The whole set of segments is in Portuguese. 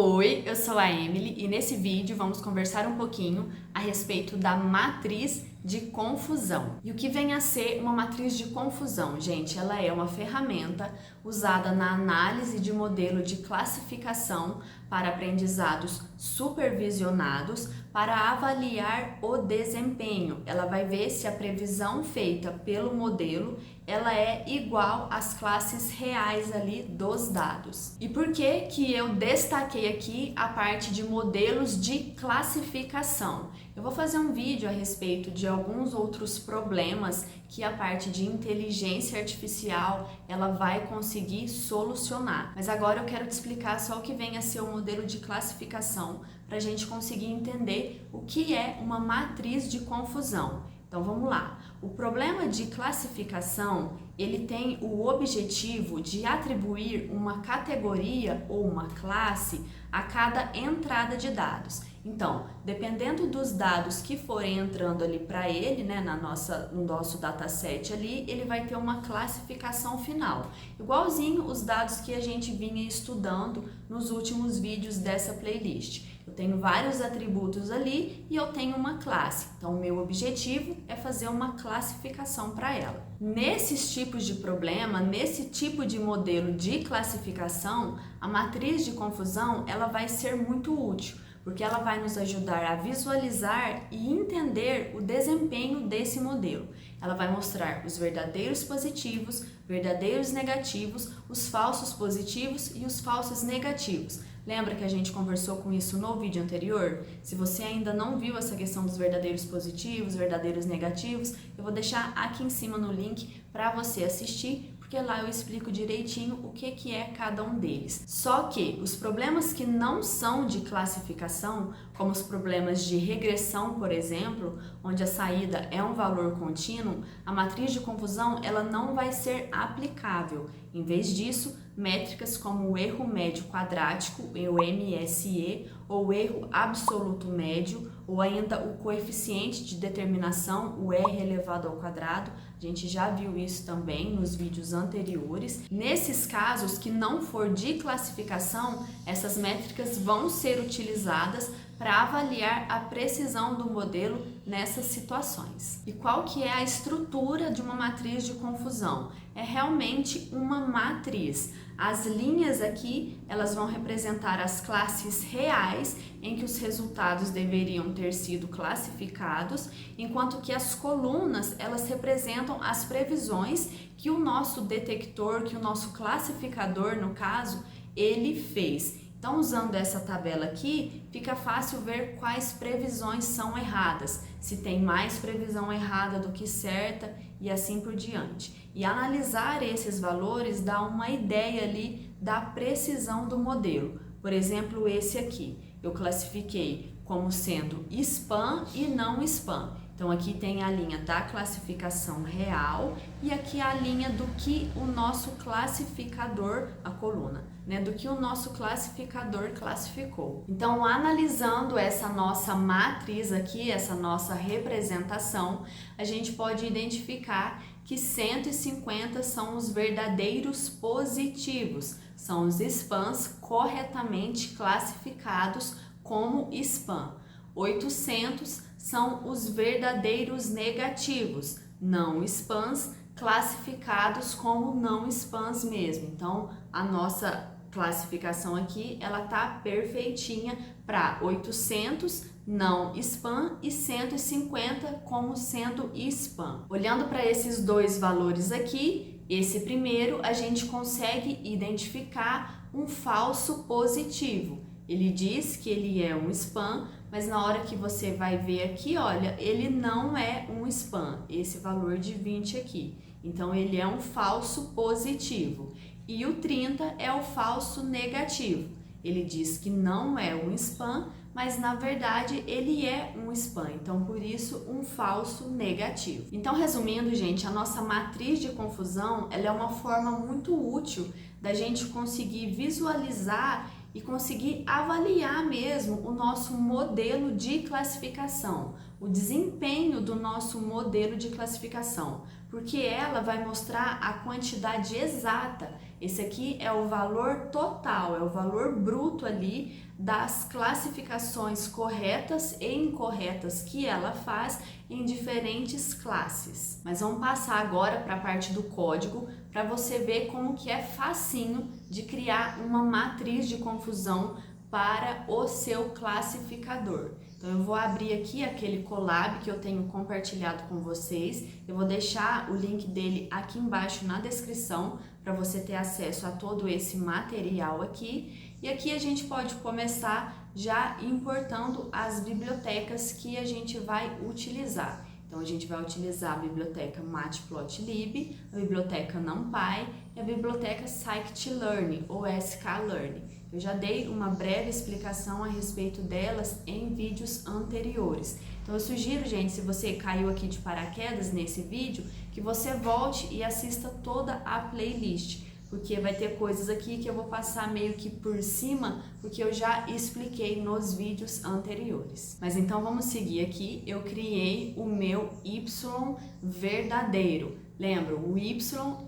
Oi, eu sou a Emily e nesse vídeo vamos conversar um pouquinho a respeito da matriz de confusão. E o que vem a ser uma matriz de confusão? Gente, ela é uma ferramenta usada na análise de modelo de classificação para aprendizados supervisionados para avaliar o desempenho. Ela vai ver se a previsão feita pelo modelo ela é igual às classes reais ali dos dados. E por que que eu destaquei aqui a parte de modelos de classificação? Eu vou fazer um vídeo a respeito de alguns outros problemas que a parte de inteligência artificial ela vai conseguir solucionar. Mas agora eu quero te explicar só o que vem a ser o modelo de classificação para a gente conseguir entender o que é uma matriz de confusão. Então vamos lá. O problema de classificação, ele tem o objetivo de atribuir uma categoria ou uma classe a cada entrada de dados. Então, dependendo dos dados que forem entrando ali para ele, né, no nosso dataset ali, ele vai ter uma classificação final. Igualzinho os dados que a gente vinha estudando nos últimos vídeos dessa playlist. Eu tenho vários atributos ali e eu tenho uma classe. Então, o meu objetivo é fazer uma classificação para ela. Nesses tipos de problema, nesse tipo de modelo de classificação, a matriz de confusão ela vai ser muito útil, porque ela vai nos ajudar a visualizar e entender o desempenho desse modelo. Ela vai mostrar os verdadeiros positivos, verdadeiros negativos, os falsos positivos e os falsos negativos. Lembra que a gente conversou com isso no vídeo anterior? Se você ainda não viu essa questão dos verdadeiros positivos, verdadeiros negativos, eu vou deixar aqui em cima no link para você assistir, porque lá eu explico direitinho o que é cada um deles. Só que os problemas que não são de classificação, como os problemas de regressão, por exemplo, onde a saída é um valor contínuo, a matriz de confusão ela não vai ser aplicável. Em vez disso, métricas como o erro médio quadrático, o MSE, ou o erro absoluto médio, ou ainda o coeficiente de determinação, o R elevado ao quadrado, a gente já viu isso também nos vídeos anteriores. Nesses casos que não for de classificação, essas métricas vão ser utilizadas para avaliar a precisão do modelo nessas situações. E qual que é a estrutura de uma matriz de confusão? É realmente uma matriz. As linhas aqui, elas vão representar as classes reais em que os resultados deveriam ter sido classificados, enquanto que as colunas, elas representam as previsões que o nosso detector, que o nosso classificador, no caso, ele fez. Então, usando essa tabela aqui, fica fácil ver quais previsões são erradas, se tem mais previsão errada do que certa e assim por diante. E analisar esses valores dá uma ideia ali da precisão do modelo. Por exemplo, esse aqui, eu classifiquei como sendo spam e não spam. Então, aqui tem a linha da classificação real e aqui a linha do que o nosso classificador, a coluna, né, do que o nosso classificador classificou. Então, analisando essa nossa matriz aqui, essa nossa representação, a gente pode identificar que 150 são os verdadeiros positivos, são os spams corretamente classificados como spam. 800 são os verdadeiros negativos, não spams, classificados como não spams mesmo. Então, a nossa classificação aqui, ela tá perfeitinha para 800 não spam e 150 como sendo spam. Olhando para esses dois valores aqui, esse primeiro a gente consegue identificar um falso positivo. Ele diz que ele é um spam, mas na hora que você vai ver aqui, olha, ele não é um spam, esse valor de 20 aqui. Então, ele é um falso positivo. E o 30 é o falso negativo. Ele diz que não é um spam, mas na verdade ele é um spam. Então, por isso, um falso negativo. Então, resumindo, gente, a nossa matriz de confusão, ela é uma forma muito útil da gente conseguir visualizar e conseguir avaliar mesmo o nosso modelo de classificação, o desempenho do nosso modelo de classificação. porque ela vai mostrar a quantidade exata. Esse aqui é o valor total, é o valor bruto ali das classificações corretas e incorretas que ela faz em diferentes classes. Mas vamos passar agora para a parte do código para você ver como que é facinho de criar uma matriz de confusão para o seu classificador. Então eu vou abrir aqui aquele Colab que eu tenho compartilhado com vocês, eu vou deixar o link dele aqui embaixo na descrição para você ter acesso a todo esse material aqui. E aqui a gente pode começar já importando as bibliotecas que a gente vai utilizar. Então a gente vai utilizar a biblioteca Matplotlib, a biblioteca NumPy e a biblioteca Scikit-Learn ou sklearn. Eu já dei uma breve explicação a respeito delas em vídeos anteriores. Então eu sugiro, gente, se você caiu aqui de paraquedas nesse vídeo, que você volte e assista toda a playlist, porque vai ter coisas aqui que eu vou passar meio que por cima, porque eu já expliquei nos vídeos anteriores. Mas então vamos seguir aqui. Eu criei o meu y verdadeiro. Lembra, o y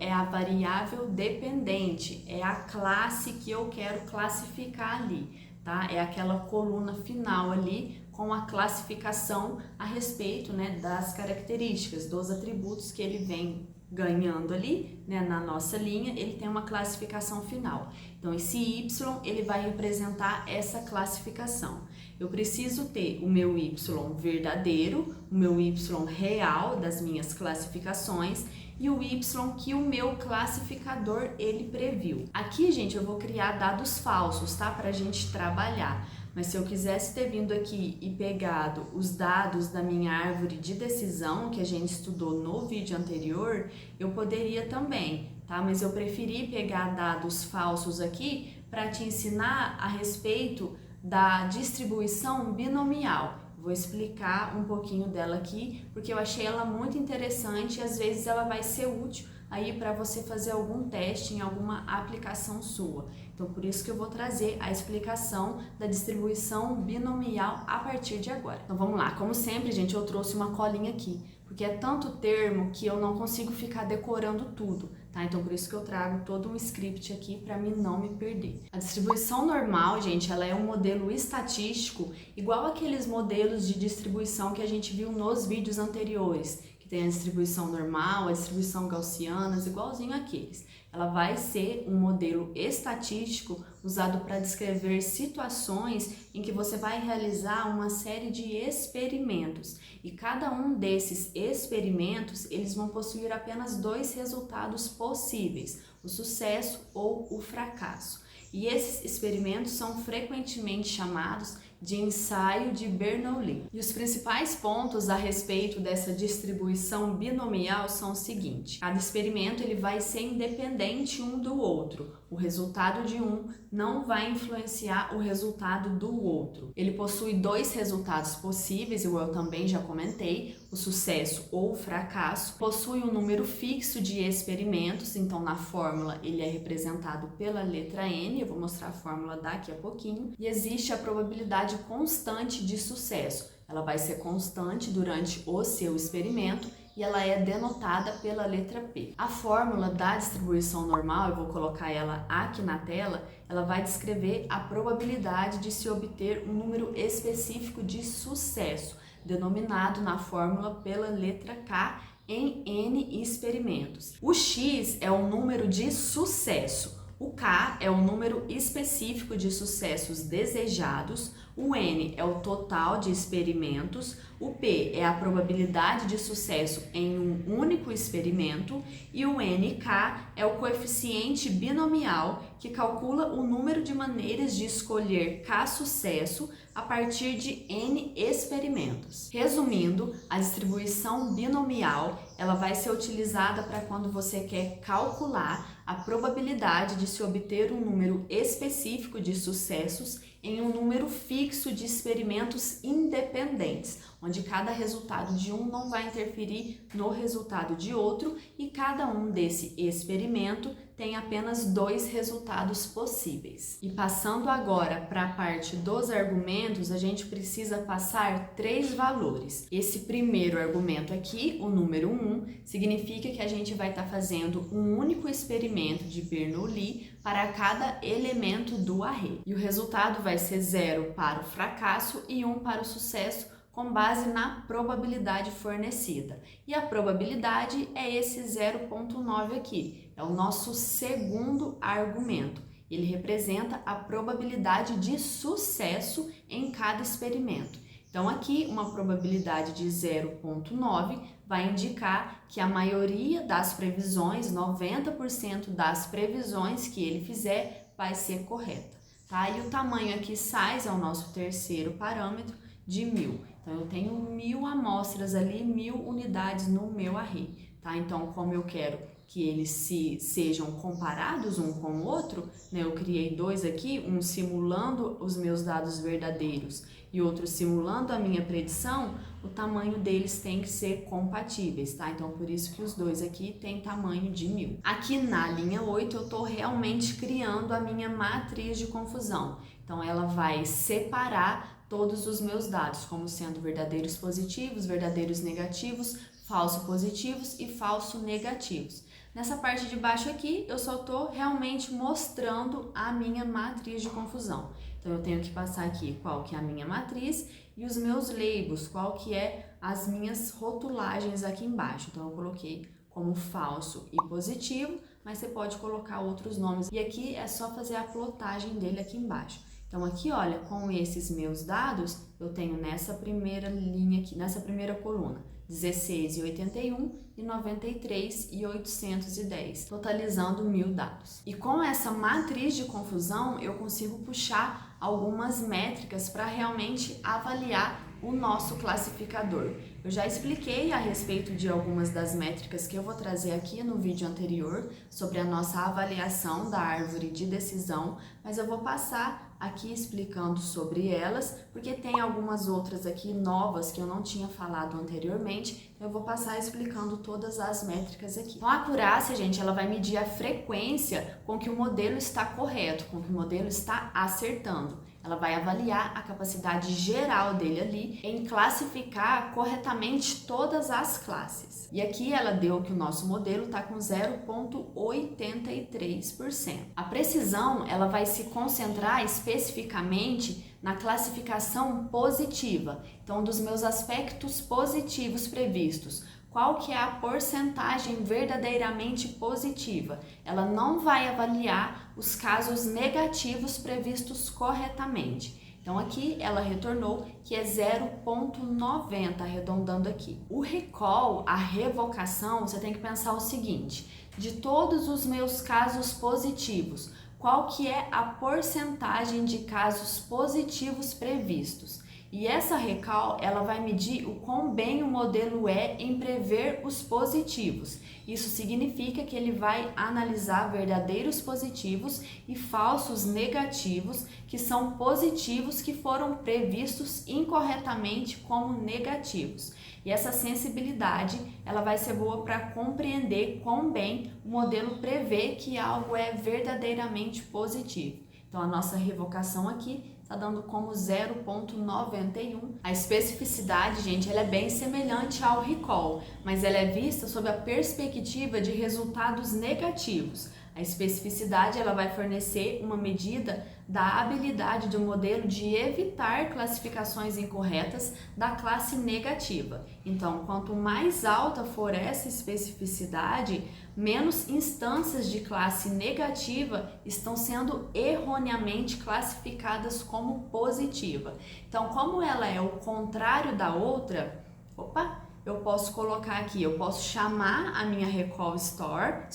é a variável dependente, é a classe que eu quero classificar ali, tá? É aquela coluna final ali com a classificação a respeito, né, das características, dos atributos que ele vem ganhando ali, né, na nossa linha, ele tem uma classificação final. Então esse y, ele vai representar essa classificação. Eu preciso ter o meu y verdadeiro, o meu y real das minhas classificações e o y que o meu classificador ele previu. Aqui, gente, eu vou criar dados falsos, tá? Pra gente trabalhar. Mas se eu quisesse ter vindo aqui e pegado os dados da minha árvore de decisão, que a gente estudou no vídeo anterior, eu poderia também, tá? Mas eu preferi pegar dados falsos aqui para te ensinar a respeito da distribuição binomial. Vou explicar um pouquinho dela aqui, porque eu achei ela muito interessante e às vezes ela vai ser útil aí para você fazer algum teste em alguma aplicação sua. Então, por isso que eu vou trazer a explicação da distribuição binomial a partir de agora. Então, vamos lá. Como sempre, gente, eu trouxe uma colinha aqui, porque é tanto termo que eu não consigo ficar decorando tudo, tá? Então, por isso que eu trago todo um script aqui para mim não me perder. A distribuição normal, gente, ela é um modelo estatístico igual aqueles modelos de distribuição que a gente viu nos vídeos anteriores, que tem a distribuição normal, a distribuição gaussiana, igualzinho àqueles. Ela vai ser um modelo estatístico usado para descrever situações em que você vai realizar uma série de experimentos. E cada um desses experimentos, eles vão possuir apenas dois resultados possíveis, o sucesso ou o fracasso. E esses experimentos são frequentemente chamados de ensaio de Bernoulli. E os principais pontos a respeito dessa distribuição binomial são o seguinte: cada experimento ele vai ser independente um do outro. O resultado de um não vai influenciar o resultado do outro. Ele possui dois resultados possíveis, eu também já comentei, o sucesso ou o fracasso. Possui um número fixo de experimentos, então na fórmula ele é representado pela letra N, eu vou mostrar a fórmula daqui a pouquinho. E existe a probabilidade constante de sucesso. Ela vai ser constante durante o seu experimento e ela é denotada pela letra P. A fórmula da distribuição normal, eu vou colocar ela aqui na tela, ela vai descrever a probabilidade de se obter um número específico de sucesso, denominado na fórmula pela letra K em N experimentos. O X é o número de sucesso. O K é o número específico de sucessos desejados, o N é o total de experimentos, o P é a probabilidade de sucesso em um único experimento e o NK é o coeficiente binomial que calcula o número de maneiras de escolher K sucesso a partir de N experimentos. Resumindo, a distribuição binomial ela vai ser utilizada para quando você quer calcular a probabilidade de se obter um número específico de sucessos em um número fixo de experimentos independentes, onde cada resultado de um não vai interferir no resultado de outro e cada um desse experimento tem apenas 2 resultados possíveis. E passando agora para a parte dos argumentos, a gente precisa passar 3 valores. Esse primeiro argumento aqui, o número 1, significa que a gente vai estar fazendo um único experimento de Bernoulli para cada elemento do array. E o resultado vai ser 0 para o fracasso e 1 para o sucesso, com base na probabilidade fornecida. E a probabilidade é esse 0,9 aqui, é o nosso segundo argumento. Ele representa a probabilidade de sucesso em cada experimento. Então aqui uma probabilidade de 0,9 vai indicar que a maioria das previsões, 90% das previsões que ele fizer vai ser correta, tá? E o tamanho aqui size é o nosso terceiro parâmetro de 1000. Então, eu tenho 1000 amostras ali, 1000 unidades no meu array, tá? Então, como eu quero que eles sejam comparados um com o outro, né? Eu criei 2 aqui, um simulando os meus dados verdadeiros e outro simulando a minha predição, o tamanho deles tem que ser compatíveis, tá? Então, por isso que os 2 aqui têm tamanho de 1000. Aqui na linha 8, eu estou realmente criando a minha matriz de confusão. Então, ela vai separar todos os meus dados, como sendo verdadeiros positivos, verdadeiros negativos, falso positivos e falso negativos. Nessa parte de baixo aqui, eu só estou realmente mostrando a minha matriz de confusão. Então, eu tenho que passar aqui qual que é a minha matriz e os meus labels, qual que é as minhas rotulagens aqui embaixo. Então, eu coloquei como falso e positivo, mas você pode colocar outros nomes. E aqui é só fazer a plotagem dele aqui embaixo. Então, aqui, olha, com esses meus dados, eu tenho nessa primeira linha aqui, nessa primeira coluna, 16,81 e 93,810, totalizando 1000 dados. E com essa matriz de confusão, eu consigo puxar algumas métricas para realmente avaliar o nosso classificador. Eu já expliquei a respeito de algumas das métricas que eu vou trazer aqui no vídeo anterior sobre a nossa avaliação da árvore de decisão, mas eu vou passar aqui explicando sobre elas, porque tem algumas outras aqui novas que eu não tinha falado anteriormente, então eu vou passar explicando todas as métricas aqui. Então, a acurácia, gente, ela vai medir a frequência com que o modelo está correto, com que o modelo está acertando. Ela vai avaliar a capacidade geral dele ali em classificar corretamente todas as classes. E aqui ela deu que o nosso modelo está com 0,83%. A precisão, ela vai se concentrar especificamente na classificação positiva. Então, dos meus aspectos positivos previstos, qual que é a porcentagem verdadeiramente positiva? Ela não vai avaliar os casos negativos previstos corretamente. Então, aqui ela retornou que é 0,90, arredondando aqui. O recall, a revocação, você tem que pensar o seguinte: de todos os meus casos positivos, qual que é a porcentagem de casos positivos previstos? E essa recall, ela vai medir o quão bem o modelo é em prever os positivos. Isso significa que ele vai analisar verdadeiros positivos e falsos negativos, que são positivos que foram previstos incorretamente como negativos. E essa sensibilidade, ela vai ser boa para compreender quão bem o modelo prevê que algo é verdadeiramente positivo. Então, a nossa revocação aqui está dando como 0,91. A especificidade, gente, ela é bem semelhante ao recall, mas ela é vista sob a perspectiva de resultados negativos. A especificidade, ela vai fornecer uma medida da habilidade do modelo de evitar classificações incorretas da classe negativa. Então, quanto mais alta for essa especificidade, menos instâncias de classe negativa estão sendo erroneamente classificadas como positiva. Então, como ela é o contrário da outra, eu posso colocar aqui, eu posso chamar a minha recall score,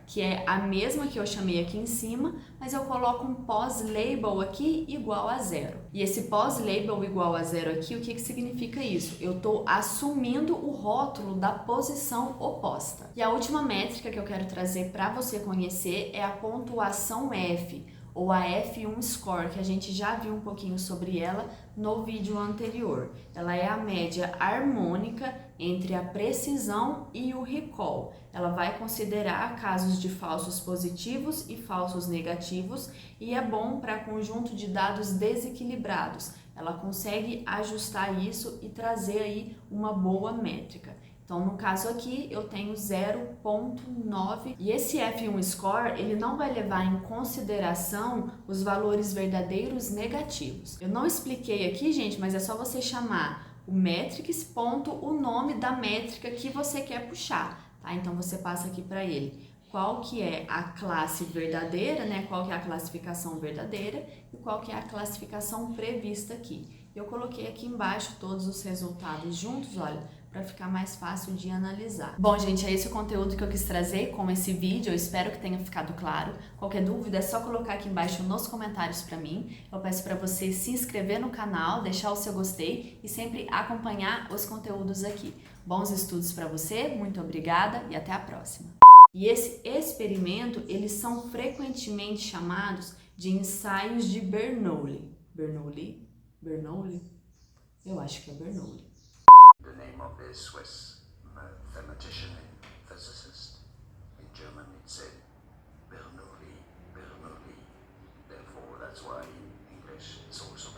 que é a mesma que eu chamei aqui em cima, mas eu coloco um pos-label aqui igual a 0. E esse pos-label igual a 0 aqui, o que significa isso? Eu estou assumindo o rótulo da posição oposta. E a última métrica que eu quero trazer para você conhecer é a pontuação F. ou a F1 Score, que a gente já viu um pouquinho sobre ela no vídeo anterior. Ela é a média harmônica entre a precisão e o recall. Ela vai considerar casos de falsos positivos e falsos negativos e é bom para conjunto de dados desequilibrados. Ela consegue ajustar isso e trazer aí uma boa métrica. Então, no caso aqui, eu tenho 0,9 e esse F1 Score, ele não vai levar em consideração os valores verdadeiros negativos. Eu não expliquei aqui, gente, mas é só você chamar o metrics ponto o nome da métrica que você quer puxar, tá? Então, você passa aqui para ele qual que é a classe verdadeira, né? Qual que é a classificação verdadeira e qual que é a classificação prevista aqui. Eu coloquei aqui embaixo todos os resultados juntos, olha, para ficar mais fácil de analisar. Bom, gente, é esse o conteúdo que eu quis trazer com esse vídeo, eu espero que tenha ficado claro. Qualquer dúvida é só colocar aqui embaixo nos comentários para mim. Eu peço para você se inscrever no canal, deixar o seu gostei e sempre acompanhar os conteúdos aqui. Bons estudos para você, muito obrigada e até a próxima! E esse experimento, eles são frequentemente chamados de ensaios de Bernoulli. Bernoulli? Eu acho que é Bernoulli. The name of the Swiss mathematician and physicist. In German it said Bernoulli. Therefore, that's why in English it's also